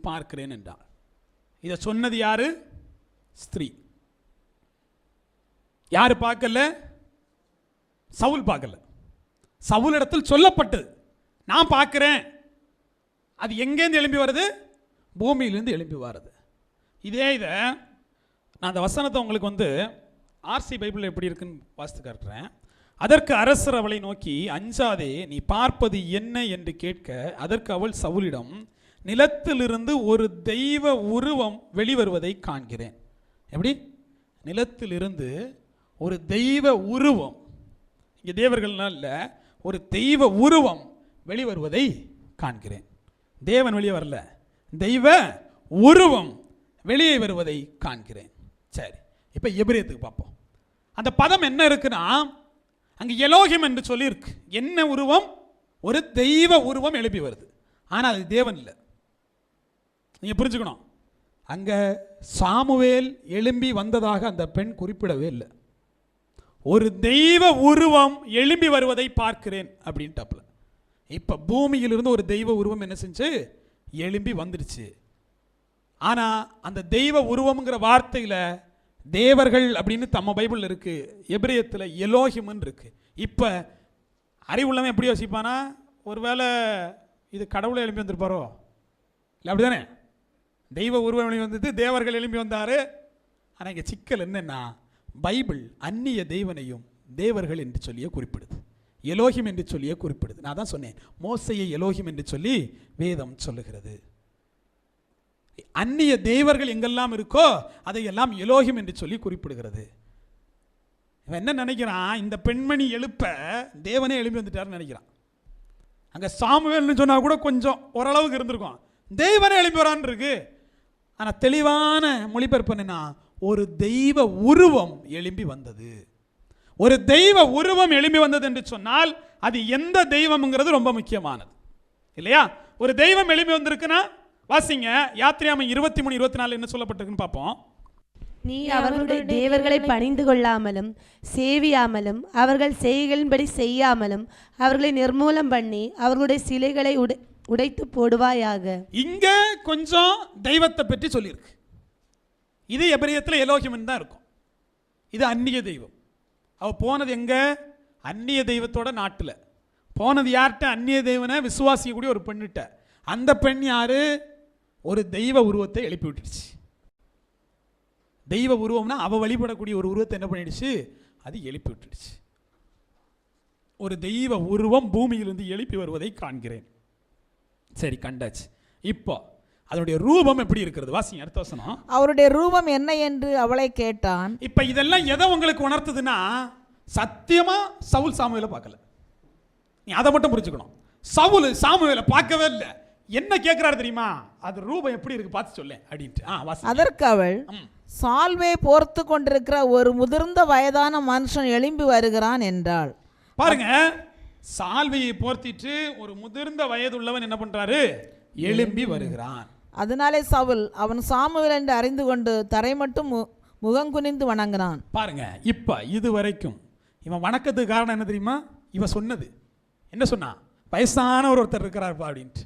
பார்க்கிறேன் என்றார். இதை சொன்னது யாரு? ஸ்திரீ. யாரு பார்க்கல? சவுல் பார்க்கல. சவுல் இடத்தில் சொல்லப்பட்டது, நான் பார்க்கிறேன். அது எங்கேருந்து எழும்பி வருது? பூமியிலிருந்து எழும்பி வருது. இதை நான் அந்த வசனத்தை உங்களுக்கு ஆர்சி பைபிள் எப்படி இருக்குன்னு வாசித்து காட்டுறேன். அதற்கு அரசர் அவளை நோக்கி, அஞ்சாதே, நீ பார்ப்பது என்ன என்று கேட்க, அதற்கு அவள் சவுலிடம், நிலத்திலிருந்து ஒரு தெய்வ உருவம் வெளிவருவதை காண்கிறேன். எப்படி? நிலத்திலிருந்து ஒரு தெய்வ உருவம், இங்கே தேவர்கள்லாம் இல்லை, ஒரு தெய்வ உருவம் வெளிவருவதை காண்கிறேன். தேவன் வெளியே வரல, தெய்வ உருவம் வெளியே வருவதை காண்கிறேன். சரி, இப்போ எபிரேயத்துக்கு பார்ப்போம். அந்த பதம் என்ன இருக்குன்னா, அங்கே எலோகிம் என்று சொல்லியிருக்கு. என்ன உருவம்? ஒரு தெய்வ உருவம் எழுப்பி வருது. ஆனால் அது தேவன் இல்லை. நீங்கள் புரிஞ்சுக்கணும், அங்கே சாமுவேல் எழும்பி வந்ததாக அந்த பெண் குறிப்பிடவே இல்லை. ஒரு தெய்வ உருவம் எழும்பி வருவதை பார்க்கிறேன் அப்படின்ட்டாப்புல. இப்போ பூமியிலிருந்து ஒரு தெய்வ உருவம் என்ன செஞ்சு எழும்பி வந்துடுச்சு. ஆனால் அந்த தெய்வ உருவம்ங்கிற வார்த்தையில் தேவர்கள் அப்படின்னு நம்ம பைபிளில் இருக்குது, எபிரேயத்தில் எலோஹிம்னு இருக்குது. இப்போ அறிவுள்ளவன் எப்படி யோசிப்பானா, ஒருவேளை இது கடவுளை எழுப்பி வந்திருப்பாரோ, இல்லை அப்படி தானே? தெய்வ உருவம் எழுப்பி வந்தது, தேவர்கள் எழுப்பி வந்தார். ஆனால் இங்கே சிக்கல் என்னன்னா, பைபிள் அந்நிய தெய்வனையும் தேவர்கள் என்று சொல்லியே குறிப்பிடுது, எலோஹிம் என்று சொல்லியே குறிப்பிடுது. நான் தான் சொன்னேன், மோசையை எலோஹிம் என்று சொல்லி வேதம் சொல்லுகிறது. அந்நிய தேவர்கள் எங்கெல்லாம் இருக்கோ அதையெல்லாம் எலோஹிம் என்று சொல்லி குறிப்பிடுகிறது. இவன் என்ன நினைக்கிறான், இந்த பெண்மணி எழுப்ப தேவனே எழுப்பி வந்துட்டார்னு நினைக்கிறான். அங்கே சாமுவேல்னு சொன்னா கூட கொஞ்சம் ஓரளவுக்கு இருந்திருக்கும், தேவனே எழுப்பி வரான்னு இருக்கு. ஆனால் தெளிவான மொழிபெயர்ப்பு என்னன்னா, ஒரு தெய்வ உருவம் எழும்பி வந்தது. ஒரு தெய்வ உருவம் எழும்பி வந்தது என்று சொன்னால் அது எந்த தெய்வம்ங்கிறது ரொம்ப முக்கியமானது இல்லையா? ஒரு தெய்வம் எழும்பி வந்திருக்குன்னா வாசிங்க, யாத்திராகமம் 23:24 என்ன சொல்லப்பட்டிருக்குன்னு பார்ப்போம். நீ அவர்களுடைய தேவர்களை பணிந்து கொள்ளாமலும் சேவியாமலும் அவர்கள் செய்கைகளின்படி செய்யாமலும் அவர்களை நிர்மூலம் பண்ணி அவர்களுடைய சிலைகளை உடைத்து போடுவாயாக. இங்க கொஞ்சம் தெய்வத்தை பற்றி சொல்லியிருக்கு. இது எபிரேயத்தில் எலோஹிம் தான் இருக்கும். இது அந்நிய தெய்வம். அவ போனது எங்க? அந்நிய தெய்வத்தோட நாட்டில் போனது. யார்கிட்ட? அந்நிய தெய்வனை விசுவாசிக்கக்கூடிய ஒரு பெண்ணிட்ட. அந்த பெண் யாரு? ஒரு தெய்வ உருவத்தை எழுப்பி விட்டுடுச்சு. தெய்வ உருவம்னா அவ வழிபடக்கூடிய ஒரு உருவத்தை என்ன பண்ணிடுச்சு? அது எழுப்பி விட்டுடுச்சு. ஒரு தெய்வ உருவம் பூமியிலிருந்து எழுப்பி வருவதை காண்கிறேன். சரி, கண்டாச்சு. இப்போ அதனுடைய ரூபம் எப்படி இருக்கிறது? வாசிங்க அடுத்த வசனம். அவருடைய ரூபம் என்ன என்று அவளை கேட்டான். இப்போ இதெல்லாம் எதை உங்களுக்கு உணர்த்துதுன்னா, சத்தியமா சவுல் சாமுவேலை பார்க்கல. நீ அதை மட்டும் புரிஞ்சுக்கணும். சவுல் சாமுவேலை பார்க்கவே இல்லை. என்ன கேட்கிறாரு தெரியுமா? அது ரூபம் எப்படி இருக்கு பார்த்து சொல்ல அப்படின்ட்டு. அதற்கு அவள், சால்வை போர்த்து கொண்டிருக்கிற ஒரு முதிர்ந்த வயதான மனுஷன் எழும்பி வருகிறான் என்றாள். பாருங்க, சால்வையை போர்த்திட்டு ஒரு முதிர்ந்த வயதுள்ளவன் என்ன பண்றாரு? எழும்பி வருகிறான். அதனாலே சவுல் அவன் சாமுவேல் என்று அறிந்து கொண்டு தரை மட்டும் முகங்குனிந்து வணங்கினான். பாருங்க, இப்ப இது வரைக்கும் இவன் வணக்கத்துக்கு காரணம் என்ன தெரியுமா? இவன் சொன்னது என்ன சொன்னா? வயசான ஒருத்தர் இருக்கிறார்ப்பா அப்படின்ட்டு.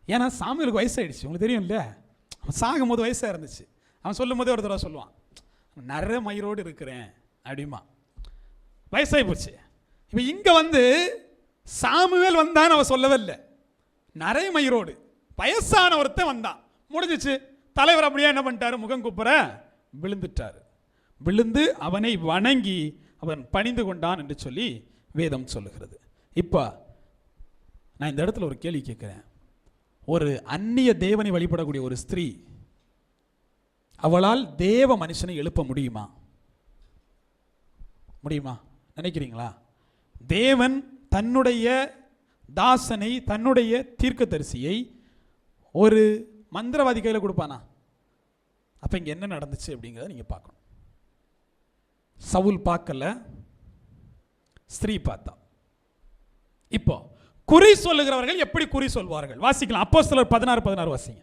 ஏன்னா சாமுவேலுக்கு வயசாயிடுச்சு, உங்களுக்கு தெரியும் இல்லையா? அவன் சாகும் போது வயசாக இருந்துச்சு. அவன் சொல்லும் போதே ஒரு தடவை சொல்லுவான், நிறைய மயிரோடு இருக்கிறேன் அப்படிமா. வயசாகி போச்சு. இப்போ இங்கே வந்து சாமுவேல் வந்தான்னு அவன் சொல்லவே இல்லை. நிறைய மயிரோடு வயசான ஒருத்தன் வந்தான், முடிஞ்சிச்சு. தலைவர் அப்படியே என்ன பண்ணிட்டாரு? முகம் குப்புற விழுந்துட்டார். விழுந்து அவனை வணங்கி அவன் பணிந்து கொண்டான் என்று சொல்லி வேதம் சொல்லுகிறது. இப்போ நான் இந்த இடத்துல ஒரு கேள்வி கேட்குறேன். ஒரு அந்நிய தேவனை வழிபடக்கூடிய ஒரு ஸ்திரீ, அவளால் தேவ மனுஷனை எழுப்ப முடியுமா? முடியுமா நினைக்கிறீங்களா? தேவன் தன்னுடைய தாசனை, தன்னுடைய தீர்க்கதரிசியை ஒரு மந்திரவாதி கையில் கொடுப்பானா? அப்போ இங்கே என்ன நடந்துச்சு அப்படிங்கிறத நீங்கள் பார்க்கணும். சவுல் பார்க்கல, ஸ்திரீ பார்த்தா. இப்போ குறி சொல்லுகிறவர்கள் எப்படி குறி சொல்வார்கள்? வாசிக்கலாம். அப்போஸ்தலர் 16:16 வாசிங்க.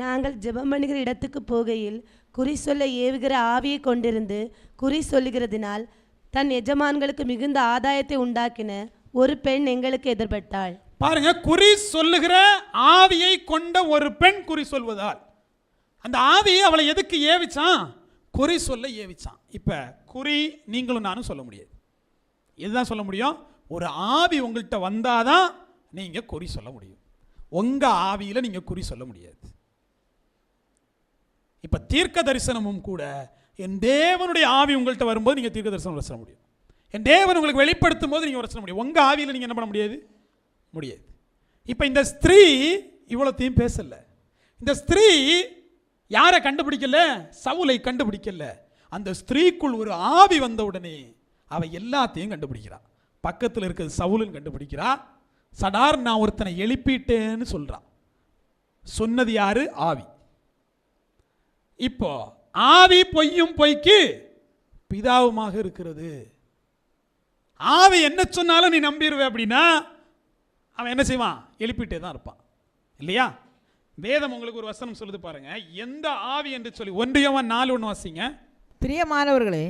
நாங்கள் ஜெபம் பண்ணுகிற இடத்துக்கு போகையில் குறி சொல்ல ஏவுகிற ஆவியை கொண்டிருந்து குறி சொல்லுகிறதினால் தன் எஜமான்களுக்கு மிகுந்த ஆதாயத்தை உண்டாக்கின ஒரு பெண் எங்களுக்கு எதிர்பட்டாள். பாருங்க, குறி சொல்லுகிற ஆவியை கொண்ட ஒரு பெண் குறி சொல்வதால் அந்த ஆவியை அவளை எதுக்கு ஏவிச்சான்? குறி சொல்ல ஏவிச்சான். இப்ப குறி நீங்களும் நானும் சொல்ல முடியாது. இதுதான் சொல்ல முடியும், ஒரு ஆவி உங்கள்கிட்ட வந்தாதான் நீங்க குறி சொல்ல முடியும். உங்க ஆவியில நீங்க குறி சொல்ல முடியாது. இப்ப தீர்க்க தரிசனமும் கூட, என் தேவனுடைய ஆவி உங்கள்கிட்ட வரும்போது நீங்க தீர்க்க தரிசனம் வர முடியும். என் தேவன் உங்களுக்கு வெளிப்படுத்தும் போது நீங்க வர முடியும். உங்க ஆவியில நீங்க என்ன பண்ண முடியாது? முடியாது. இப்ப இந்த ஸ்திரீ இவ்வளத்தையும் பேசல. இந்த ஸ்திரீ யாரை கண்டுபிடிக்கல? சவுலை கண்டுபிடிக்கல. அந்த ஸ்திரீக்குள் ஒரு ஆவி வந்த உடனே அவ எல்லாத்தையும் கண்டுபிடிக்கிறா. பக்கத்தில் இருக்கிறது சவுலுன்னு கண்டுபிடிக்கிறா. சடார் நான் ஒருத்தனை எழுப்பிட்டேன்னு சொல்றான். சொன்னது யாரு? ஆவி. இப்போ ஆவி பொய்யும் பொய்க்கு பிதாவுமாக இருக்கிறது. ஆவி என்ன சொன்னாலும் நீ நம்பிடுவே அப்படின்னா அவன் என்ன செய்வான்? எழுப்பிட்டே தான் இருப்பான் இல்லையா? வேதம் உங்களுக்கு ஒரு வசனம் சொல்லுது பாருங்க, எந்த ஆவி என்று சொல்லி 1 யோவான் 4:1 வாசிங்க. பிரியமானவர்களே,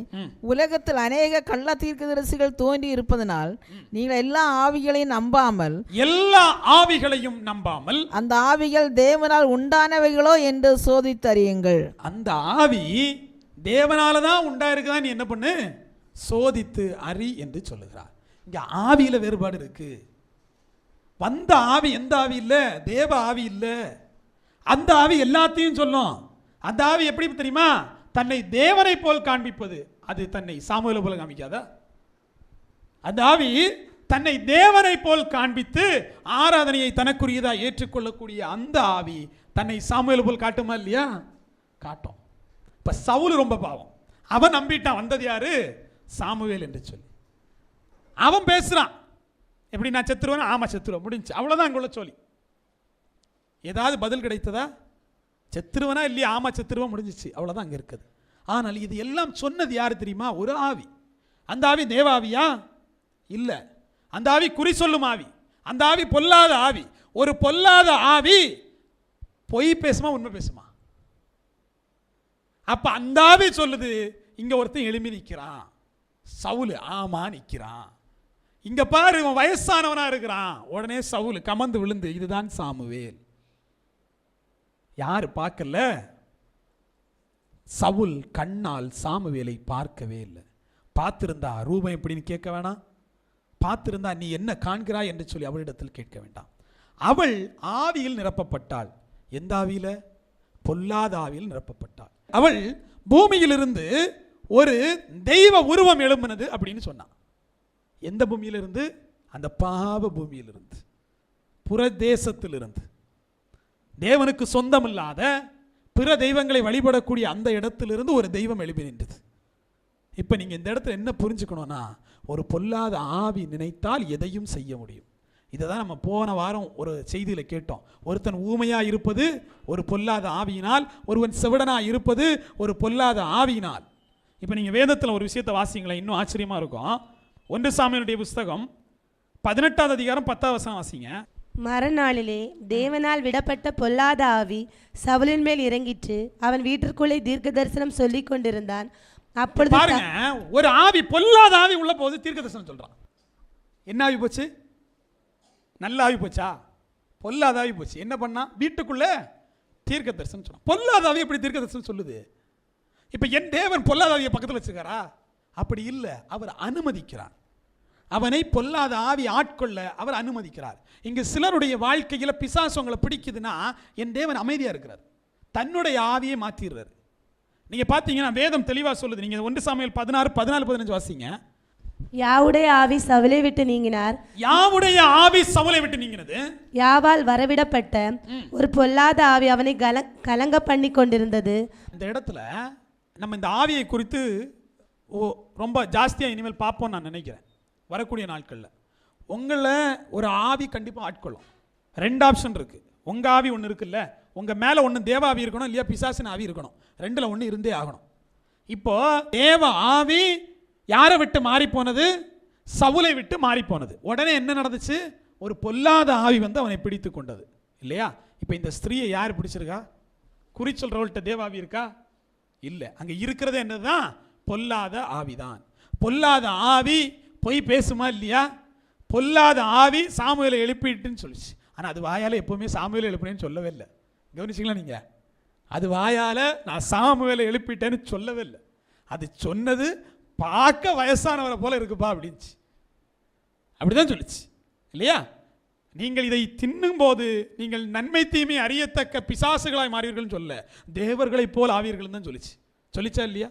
உலகத்தில் அநேக கள்ள தீர்க்கதரிசிகள் தோன்றி இருப்பதனால் நீங்கள் எல்லா ஆவிகளையும் நம்பாமல், எல்லா ஆவிகளையும் நம்பாமல், அந்த ஆவிகள் தேவனால் உண்டானவைகளோ என்று சோதித்தறியுங்கள். அந்த ஆவி தேவனால தான் உண்டாயிருக்குதா நீ என்ன பண்ணு? சோதித்து அறி என்று சொல்லுகிறார். இங்க ஆவியில வேறுபாடு இருக்கு. வந்த ஆவி எந்த ஆவி இல்ல? தேவ ஆவி இல்ல. அந்த ஆவி எல்லாத்தையும் சொல்லும். அந்த ஆவி எப்படி தெரியுமா? தன்னை தேவனை போல் காண்பிப்பது. அது தன்னை சாமுவேலை போல காமிக்காதா? அந்த ஆவி தன்னை தேவனை போல் காண்பித்து ஆராதனையை தனக்குரியதா ஏற்றுக்கொள்ளக்கூடிய அந்த ஆவி தன்னை சாமுவேலை போல் காட்டுமா இல்லையா? காட்டும். இப்ப சவுல் ரொம்ப பாவம். அவன் நம்பிட்டான் வந்தது யாரு? சாமுவேல் என்று சொல்லி. அவன் பேசுறான், எப்படி நான் செத்துருவேன்? ஆமா செத்துருவேன், முடிஞ்சு. அவ்வளவுதான் அங்குள்ள சொல்லி. ஏதாவது பதில் கிடைத்ததா? செத்துருவனா இல்லையா? ஆமா செத்துருவன், முடிஞ்சிச்சு. அவ்வளவுதான் அங்க இருக்குது. ஆனால் இது எல்லாம் சொன்னது யாரு தெரியுமா? ஒரு ஆவி. அந்த ஆவி தேவாவியா? இல்ல. அந்த ஆவி குறி சொல்லும் ஆவி. அந்த ஆவி பொல்லாத ஆவி. ஒரு பொல்லாத ஆவி பொய் பேசுமா உண்மை பேசுமா? அப்ப அந்த ஆவி சொல்லுது, இங்க ஒருத்தன் எழுப்பி நிற்கிறான், சவுல். ஆமா நிற்கிறான். இங்க பாரு, இவன் வயசானவனா இருக்கிறான். உடனே சவுல் கமந்து விழுந்து, இதுதான் சாமுவேல். யாரு பார்க்கல? சவுல் கண்ணால் சாமுவேலை பார்க்கவே இல்லை. பார்த்திருந்தா ரூபம் எப்படின்னு கேட்க வேணாம், பார்த்திருந்தா நீ என்ன காண்கிறாய் என்று சொல்லி அவளிடத்தில் கேட்க வேண்டாம். அவள் ஆவியில் நிரப்பப்பட்டாள். எந்த ஆவியில? பொல்லாத ஆவியில் நிரப்பப்பட்டாள். அவள் பூமியிலிருந்து ஒரு தெய்வ உருவம் எழும்பினது அப்படின்னு சொன்னான். எந்த பூமியிலிருந்து? அந்த பாவ பூமியிலிருந்து, புறதேசத்திலிருந்து, தேவனுக்கு சொந்தமில்லாத பிற தெய்வங்களை வழிபடக்கூடிய அந்த இடத்திலிருந்து ஒரு தெய்வம் எழுப்பி நின்றது. இப்போ நீங்கள் இந்த இடத்துல என்ன புரிஞ்சுக்கணும்னா, ஒரு பொல்லாத ஆவி நினைத்தால் எதையும் செய்ய முடியும். இதை தான் நம்ம போன வாரம் ஒரு செய்தியில் கேட்டோம். ஒருத்தன் ஊமையாக இருப்பது ஒரு பொல்லாத ஆவியினால், ஒருவன் செவிடனாக இருப்பது ஒரு பொல்லாத ஆவியினால். இப்போ நீங்கள் வேதத்தில் ஒரு விஷயத்தை வாசிங்களேன், இன்னும் ஆச்சரியமாக இருக்கும். 1 சாமுவேலுடைய புஸ்தகம் 18ஆம் அதிகாரம் 10ஆம் வசனம் வாசிங்க. மறுநாளிலே தேவனால் விடப்பட்ட பொல்லாத ஆவி சவுலின் மேல் இறங்கிற்று. அவன் வீட்டிற்குள்ளே தீர்க்க தரிசனம் சொல்லி கொண்டிருந்தான். அப்பொழுது பாருங்க, ஒரு ஆவி, பொல்லாத ஆவி உள்ள போது தீர்க்க தரிசனம் சொல்றான். என்ன ஆவி போச்சு? நல்ல ஆவி போச்சா? பொல்லாத ஆவி போச்சு. என்ன பண்ணா? வீட்டுக்குள்ள தீர்க்க தரிசனம் சொல்றான். பொல்லாத ஆவி எப்படி தீர்க்க தரிசனம் சொல்லுது? இப்ப என் தேவன் பொல்லாத ஆவியை பக்கத்தில் வச்சுக்காரா? அப்படி இல்லை, அவர் அனுமதிக்கிறார். அவனை பொல்லாத ஆவி ஆட்கொள்ள அவர் அனுமதிக்கிறார். இங்கு சிலருடைய வாழ்க்கையில் பிசாசு உங்களை பிடிக்குதுன்னா என் தேவன் அமைதியா இருக்கிறார், தன்னுடைய ஆவியை மாத்திடுறாரு. நீங்க பாத்தீங்கன்னா வேதம் தெளிவா சொல்லுது. நீங்க 1 சாமுவேல் 16:14-15 வாசிங்க. யாவுடைய ஆவி சவுலை விட்டு நீங்கினார். யாவுடைய ஆவி சவுலை விட்டு நீங்கினது? யாவால் வரவிடப்பட்ட ஒரு பொல்லாத ஆவி அவனை கலங்க பண்ணி கொண்டிருந்தது. இந்த இடத்துல நம்ம இந்த ஆவியை குறித்து ரொம்ப ஜாஸ்தியாக இனிமேல் பார்ப்போம் நான் நினைக்கிறேன். வரக்கூடிய நாட்களில் உங்களை ஒரு ஆவி கண்டிப்பாக ஆட்கொள்ளும். 2 ஆப்ஷன் இருக்கு. உங்க ஆவி ஒன்று இருக்குல்ல, உங்க மேலே ஒன்று தேவ ஆவி இருக்கணும், இல்லையா பிசாசின் ஆவி இருக்கணும். 2ல் ஒன்று இருந்தே ஆகணும். இப்போ தேவ ஆவி யாரை விட்டு மாறி போனது? சவுலை விட்டு மாறி போனது. உடனே என்ன நடந்துச்சு? ஒரு பொல்லாத ஆவி வந்து அவனை பிடித்து கொண்டது இல்லையா? இப்போ இந்த ஸ்திரீயை யார் பிடிச்சிருக்கா? குறிச்சொல்றவள்கிட்ட தேவ ஆவி இருக்கா? இல்லை. அங்கே இருக்கிறது என்னதுதான்? பொல்லாத ஆவிதான். பொல்லாத ஆவி பொய் பேசுமா இல்லையா? பொல்லாத ஆவி சாமுவேலை எழுப்பிட்டுன்னு சொல்லிச்சு. ஆனால் அது வாயால் எப்பவுமே சாமுவேலை எழுப்பினேன்னு சொல்லவே இல்லை. கவனிச்சிங்களா நீங்க? அது வாயால நான் சாமுவேலை எழுப்பிட்டேன்னு சொல்லவே இல்லை. அது சொன்னது பார்க்க வயசானவரை போல இருக்குப்பா அப்படின்ச்சு. அப்படிதான் சொல்லிச்சு இல்லையா? நீங்கள் இதை தின்னும் போது நீங்கள் நன்மை தீமை அறியத்தக்க பிசாசுகளாய் மாறீர்கள் சொல்ல, தேவர்களை போல் ஆவீர்கள் தான் சொல்லிச்சு. சொல்லிச்சா இல்லையா?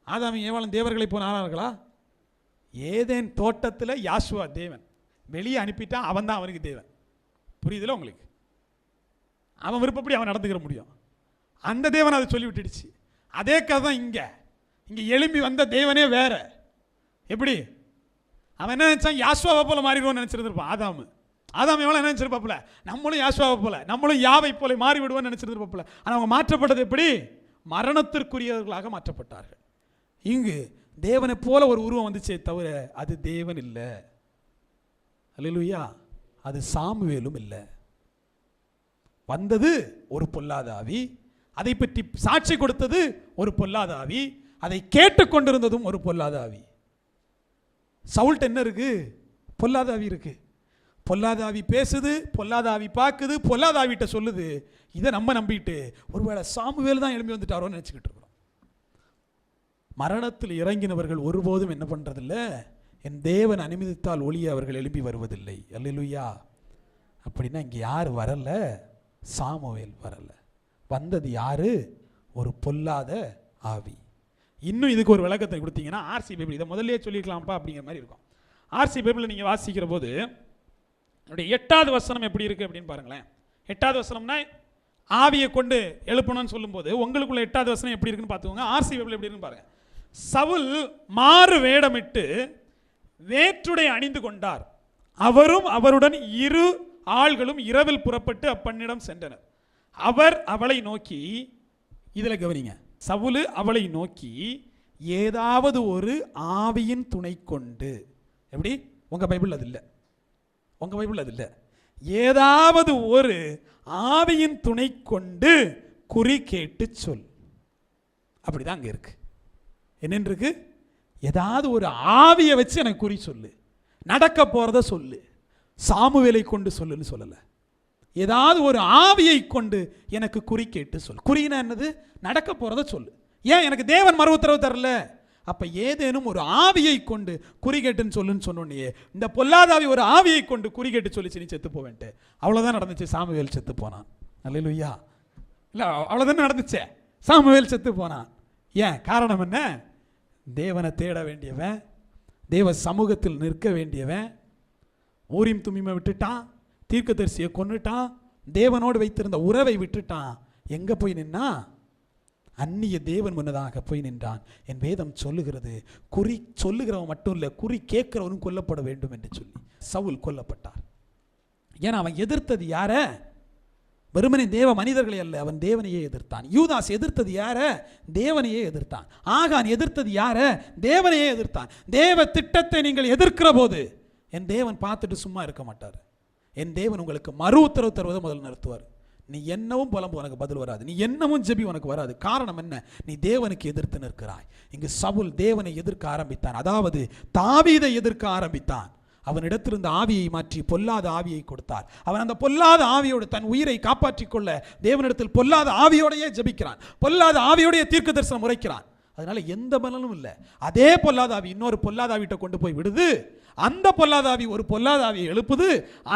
ஆதாம் ஏவாளும் தேவர்களை போல் ஆனார்களா? ஏதேன் தோட்டத்தில் யாசுவா தேவன், வெளியே அனுப்பிட்டான், அவன் தான் அவனுக்கு தேவன். புரியுதுல உங்களுக்கு? அவன் விருப்பப்படி அவன் நடந்துக்கிற முடியும். அந்த தேவன் அதை சொல்லி விட்டுடுச்சு. அதே கதை தான் இங்கே எழும்பி வந்த தேவனே வேற. எப்படி? அவன் என்ன நினைச்சான்? யாசுவாவை போல மாறிடுவோன்னு நினைச்சிருந்திருப்பான். ஆதாம் எவ்வளோ என்ன நினைச்சிருப்பாப்புல? நம்மளும் யாசுவாவை போல, நம்மளும் யாவை போல மாறி விடுவோன்னு நினைச்சிருந்திருப்பாப்புல. ஆனால் அவங்க மாற்றப்பட்டது எப்படி? மரணத்திற்குரியவர்களாக மாற்றப்பட்டார்கள். இங்கு தேவனை போல ஒரு உருவம் வந்துச்சே தவிர அது தேவன் இல்லை. அல்லேலூயா. அது சாமுவேலும் இல்லை. வந்தது ஒரு பொல்லாத ஆவி, அதை பற்றி சாட்சி கொடுத்தது ஒரு பொல்லாத ஆவி, அதை கேட்டுக்கொண்டிருந்ததும் ஒரு பொல்லாத ஆவி. சவுல்ட்ட என்ன இருக்கு? பொல்லாத ஆவி இருக்கு. பொல்லாத ஆவி பேசுது, பொல்லாத ஆவி பார்க்குது, பொல்லாத ஆவிட்ட சொல்லுது. இதை நம்ம நம்பிட்டு ஒருவேளை சாமுவேல் தான் எழும்பி வந்துட்டாரோன்னு நினச்சிக்கிட்டு இருக்கிறோம். மரணத்தில் இறங்கினவர்கள் ஒருபோதும் என்ன பண்ணுறதில்ல? என் தேவன் அனுமதித்தால் ஒளிய அவர்கள் எழும்பி வருவதில்லை. அல்லேலூயா. அப்படின்னா இங்கே யார் வரல? சாமுவேல் வரல. வந்தது யாரு? ஒரு பொல்லாத ஆவி. இன்னும் இதுக்கு ஒரு விளக்கத்தை கொடுத்தீங்கன்னா, ஆர்சி பைபிள் இதை முதல்ல சொல்லிக்கலாம்ப்பா அப்படிங்கிற மாதிரி இருக்கும். ஆர்சி பைபிள் நீங்கள் வாசிக்கிற போது என்னுடைய 8வது வசனம் எப்படி இருக்குது அப்படின்னு பாருங்களேன். 8வது வசனம்னா ஆவியை கொண்டு எழுப்பணும்னு சொல்லும்போது உங்களுக்குள்ள 8வது வசனம் எப்படி இருக்குன்னு பார்த்துக்கோங்க. ஆர்சி பைபிள் எப்படி இருக்குன்னு பாருங்க. சவுல் மாறு வேடமிட்டு வேற்றுடை அணிந்து கொண்டார். அவரும் அவருடன் 2 ஆள்களும் இரவில் புறப்பட்டு அப்பெண்ணிடம் சென்றனர். அவர் அவளை நோக்கி, இதில் கவனிங்க, சவுல் அவளை நோக்கி ஏதாவது ஒரு ஆவியின் துணை கொண்டு, எப்படி? உங்கள் பைபிள் அது இல்லை, உங்கள் பைபிள் அது இல்லை. ஏதாவது ஒரு ஆவியின் துணை கொண்டு குறி கேட்டு சொல். அப்படிதான் அங்கே இருக்கு. என்னென்று இருக்கு? ஏதாவது ஒரு ஆவியை வச்சு எனக்கு குறி சொல்லு, நடக்க போறத சொல்லு, சாமுவேலை கொண்டு சொல்லுன்னு சொல்லலை. ஏதாவது ஒரு ஆவியை கொண்டு எனக்கு குறி கேட்டு சொல். குறினா என்னது? நடக்க போறத சொல்லு. ஏன்? எனக்கு தேவன் மறு உத்தரவு தரல. அப்ப ஏதேனும் ஒரு ஆவியை கொண்டு குறி கேட்டுன்னு சொல்லுன்னு சொன்னோன்னே இந்த பொல்லாத ஆவி ஒரு ஆவியை கொண்டு குறி கேட்டு சொல்லிச்சு, நீ செத்து போவேன்ட்டு. அவ்வளவுதான் நடந்துச்சு. சாமுவேல் செத்து போனான். அல்லேலூயா. இல்லை, அவ்வளோதானே நடந்துச்சே. சாமுவேல் செத்து போனான். ஏன்? காரணம் என்ன? தேவனை தேட வேண்டியவன், தேவ சமூகத்தில் நிற்க வேண்டியவன் ஊரிம் தும்மிமை விட்டுட்டான், தீர்க்கதரிசியை கொன்னுட்டான், தேவனோடு வைத்திருந்த உறவை விட்டுட்டான். எங்கே போய் நின்னா? அந்நிய தேவன் முன்னதாக போய் நின்றான். என் வேதம் சொல்லுகிறது, குறி சொல்லுகிறவன் மட்டும் இல்லை, குறி கேட்கிறவனும் கொல்லப்பட வேண்டும் என்று சொல்லி சவுல் கொல்லப்பட்டார். ஏன்னா அவன் எதிர்த்தது யார? வெறுமனே தேவ மனிதர்களை அல்ல, அவன் தேவனையே எதிர்த்தான். யூதாஸ் எதிர்த்தது யார? தேவனையே எதிர்த்தான். ஆகான் எதிர்த்தது யார? தேவனையே எதிர்த்தான். தேவ திட்டத்தை நீங்கள் எதிர்க்கிற போது என் தேவன் பார்த்துட்டு சும்மா இருக்க மாட்டார். என் தேவன் உங்களுக்கு மறு உத்தரவு தருவதை முதல் நிறுத்துவார். நீ என்னவும் புலம்பு, உனக்கு பதில் வராது. நீ என்னவும் ஜெபி, உனக்கு வராது. காரணம் என்ன? நீ தேவனுக்கு எதிர்த்து நிற்கிறாய். இங்கு சவுல் தேவனை எதிர்க்க ஆரம்பித்தான். அதாவது தாவீதை எதிர்க்க ஆரம்பித்தான். அவனிடத்திலிருந்த ஆவியை மாற்றி பொல்லாத ஆவியை கொடுத்தார். அவன் அந்த பொல்லாத ஆவியோடு தன் உயிரை காப்பாற்றிக் கொள்ள தேவனிடத்தில் பொல்லாத ஆவியோடையே ஜெபிக்கிறான், பொல்லாத ஆவியோடைய தீர்க்க தரிசனம் உரைக்கிறான். அதனால எந்த பலனும் இல்லை. அதே பொல்லாத ஆவி இன்னொரு பொல்லாத ஆவிட்ட கொண்டு போய் விடுது. அந்த பொல்லாத ஆவி ஒரு பொல்லாத ஆவியை எழுப்புது.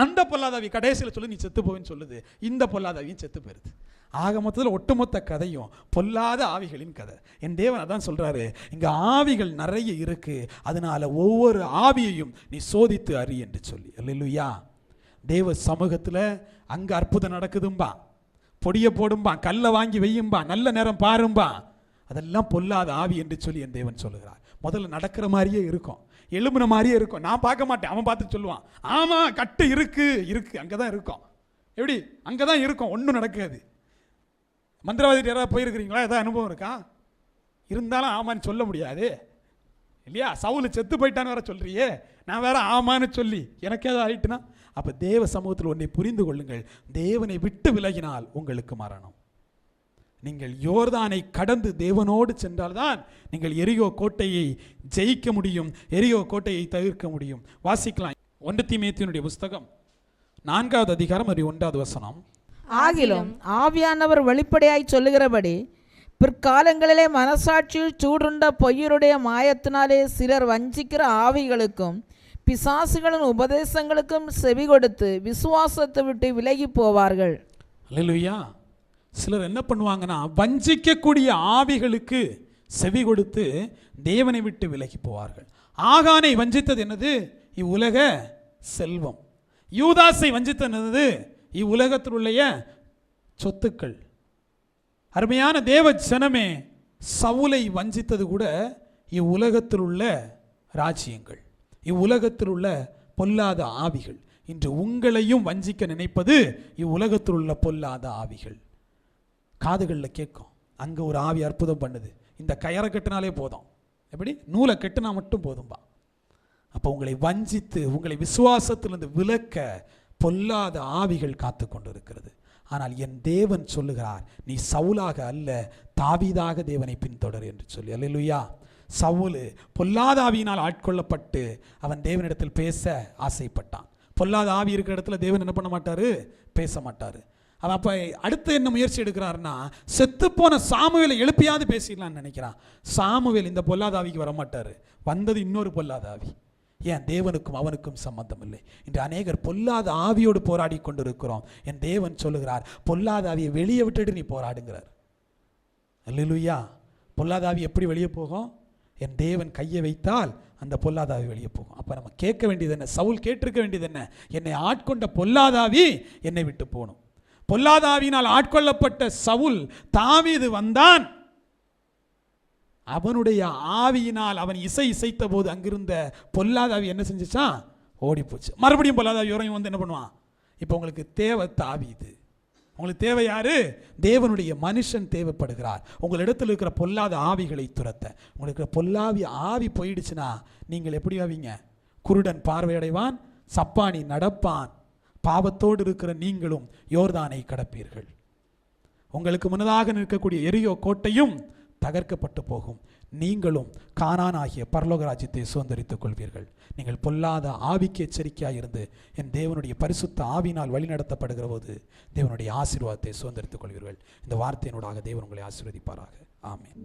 அந்த பொல்லாத ஆவி கடைசியில் சொல்லி நீ செத்து போவேன்னு சொல்லுது. இந்த பொல்லாத ஆவியும் செத்து போயிருது. ஆக மொத்தத்தில் ஒட்டுமொத்த கதையும் பொல்லாத ஆவிகளின் கதை. என் தேவன் அதான் சொல்றாரு, இங்க ஆவிகள் நிறைய இருக்கு, அதனால ஒவ்வொரு ஆவியையும் நீ சோதித்து அறி என்று சொல்லி. அல்லேலூயா. தேவ சமூகத்தில் அங்க அற்புதம் நடக்குதும்பா, பொடியை போடும்பா, கல்லை வாங்கி வையும்பா, நல்ல நேரம் பாரும்பா, அதெல்லாம் பொல்லாத ஆவி என்று சொல்லி என் தேவன் சொல்லுகிறார். முதல்ல நடக்கிற மாதிரியே இருக்கும், எழும்புன மாதிரியே இருக்கும். நான் பார்க்க மாட்டேன், அவன் பார்த்து சொல்லுவான், ஆமா கட்டு இருக்கு இருக்கு, அங்கதான் இருக்கும். எப்படி? அங்கதான் இருக்கும், ஒன்றும் நடக்காது. மந்திரவாதி யாராவது போயிருக்கிறீங்களா? ஏதாவது அனுபவம் இருக்கா? இருந்தாலும் ஆமான்னு சொல்ல முடியாது இல்லையா? சவுல் செத்து போயிட்டான்னு வேற சொல்றியே, நான் வேற ஆமான்னு சொல்லி எனக்கு ஏதாவது ஆயிட்டுனா? அப்ப தேவ சமூகத்தில் ஒன்றை புரிந்து கொள்ளுங்கள், தேவனை விட்டு விலகினால் உங்களுக்கு மரணம். நீங்கள் யோர்தானை கடந்து தேவனோடு சென்றால்தான் நீங்கள் எரிகோ கோட்டையை ஜெயிக்க முடியும், எரிகோ கோட்டையை தவிர்க்க முடியும். வாசிக்கலாம் 1 தீமோத்தேயுனுடைய புஸ்தகம் 4வது அதிகாரம் 1வது வசனம். ஆகிலும் ஆவியானவர் வெளிப்படையாய் சொல்லுகிறபடி பிற்காலங்களிலே மனசாட்சியில் சூடுண்ட பொய்யருடைய மாயத்தினாலே சிலர் வஞ்சிக்கிற ஆவிகளுக்கும் பிசாசுகளின் உபதேசங்களுக்கும் செவி கொடுத்து விசுவாசத்தை விட்டு விலகி போவார்கள். அல்லேலூயா. சிலர் என்ன பண்ணுவாங்கன்னா, வஞ்சிக்கக்கூடிய ஆவிகளுக்கு செவி கொடுத்து தேவனை விட்டு விலகி போவார்கள். ஆகானை வஞ்சித்தது என்னது? இவ்வுலக செல்வம். யூதாசை வஞ்சித்தது என்னது? இவ்வுலகத்தில் உள்ள சொத்துக்கள். அருமையான தேவ ஜனமே, சவுலை வஞ்சித்தது கூட இவ்வுலகத்தில் உள்ள ராஜ்யங்கள், இவ்வுலகத்தில் உள்ள பொல்லாத ஆவிகள். இன்று உங்களையும் வஞ்சிக்க நினைப்பது இவ்வுலகத்தில் உள்ள பொல்லாத ஆவிகள். காதுகளில் கேட்கும், அங்கே ஒரு ஆவி அற்புதம் பண்ணுது, இந்த கயரை கட்டினாலே போதும், எப்படி? நூலை கெட்டுனா மட்டும் போதும்பா. அப்போ உங்களை வஞ்சித்து உங்களை விசுவாசத்திலிருந்து விலக்க பொல்லாத ஆவிகள் காத்து கொண்டு இருக்கிறது. ஆனால் என் தேவன் சொல்லுகிறார், நீ சவுலாக அல்ல தாவீதாக தேவனை பின்தொடர் என்று சொல்லி. அல்லேலூயா. சவுல் பொல்லாத ஆவியினால் ஆட்கொள்ளப்பட்டு அவன் தேவனிடத்தில் பேச ஆசைப்பட்டான். பொல்லாத ஆவி இருக்கிற இடத்துல தேவன் என்ன பண்ண மாட்டாரு? பேச மாட்டாரு. அவன் அப்போ அடுத்து என்ன முயற்சி எடுக்கிறாருன்னா, செத்துப்போன சாமுவேலை எழுப்பியாவது பேசிடலான்னு நினைக்கிறான். சாமுவேல் இந்த பொல்லாத ஆவிக்கு வரமாட்டாரு. வந்தது இன்னொரு பொல்லாத ஆவி. ஏன்? தேவனுக்கும் அவனுக்கும் சம்பந்தம் இல்லை. இன்று அநேகர் பொல்லாத ஆவியோடு போராடி கொண்டு இருக்கிறோம். என் தேவன் சொல்லுகிறார், பொல்லாத ஆவியை வெளியே விட்டுட்டு நீ போராடுங்கிறார். அல்லேலூயா. பொல்லாத ஆவி எப்படி வெளியே போகும்? என் தேவன் கையை வைத்தால் அந்த பொல்லாதாவி வெளியே போகும். அப்போ நம்ம கேட்க வேண்டியது என்ன? சவுல் கேட்டிருக்க வேண்டியது என்ன? என்னை ஆட்கொண்ட பொல்லாதாவி என்னை விட்டு போகணும். பொல்லாதாவினால் ஆட்கொள்ளப்பட்ட சவுல் தாவீது வந்தான். அவனுடைய ஆவியினால் அவன் இசைத்த போது அங்கிருந்த பொல்லாதாவி என்ன செஞ்சுச்சான்? ஓடி போச்சு. மறுபடியும் பொல்லாதாவி வந்து என்ன பண்ணுவான்? இப்போ உங்களுக்கு தேவை தாவீது. உங்களுக்கு தேவை யாரு? தேவனுடைய மனுஷன் தேவைப்படுகிறார். உங்களிடத்தில் இருக்கிற பொல்லாத ஆவிகளை துரத்த. உங்களுக்கு பொல்லாவி ஆவி போயிடுச்சுன்னா நீங்கள் எப்படி ஆவீங்க? குருடன் பார்வையடைவான், சப்பானி நடப்பான். பாவத்தோடு இருக்கிற நீங்களும் யோர்தானை கடப்பீர்கள். உங்களுக்கு முன்னதாக நிற்கக்கூடிய எரியோ கோட்டையும் தகர்க்கப்பட்டு போகும். நீங்களும் கானான் ஆகிய பரலோக ராஜ்யத்தை சுதந்தரித்துக் கொள்வீர்கள். நீங்கள் பொல்லாத ஆவிக்கு எச்சரிக்கையாக இருந்து என் தேவனுடைய பரிசுத்த ஆவினால் வழிநடத்தப்படுகிற போது தேவனுடைய ஆசீர்வாதத்தை சுதந்தரித்துக் கொள்வீர்கள். இந்த வார்த்தையினூடாக தேவன் உங்களை ஆசீர்வதிப்பாராக. ஆமென்.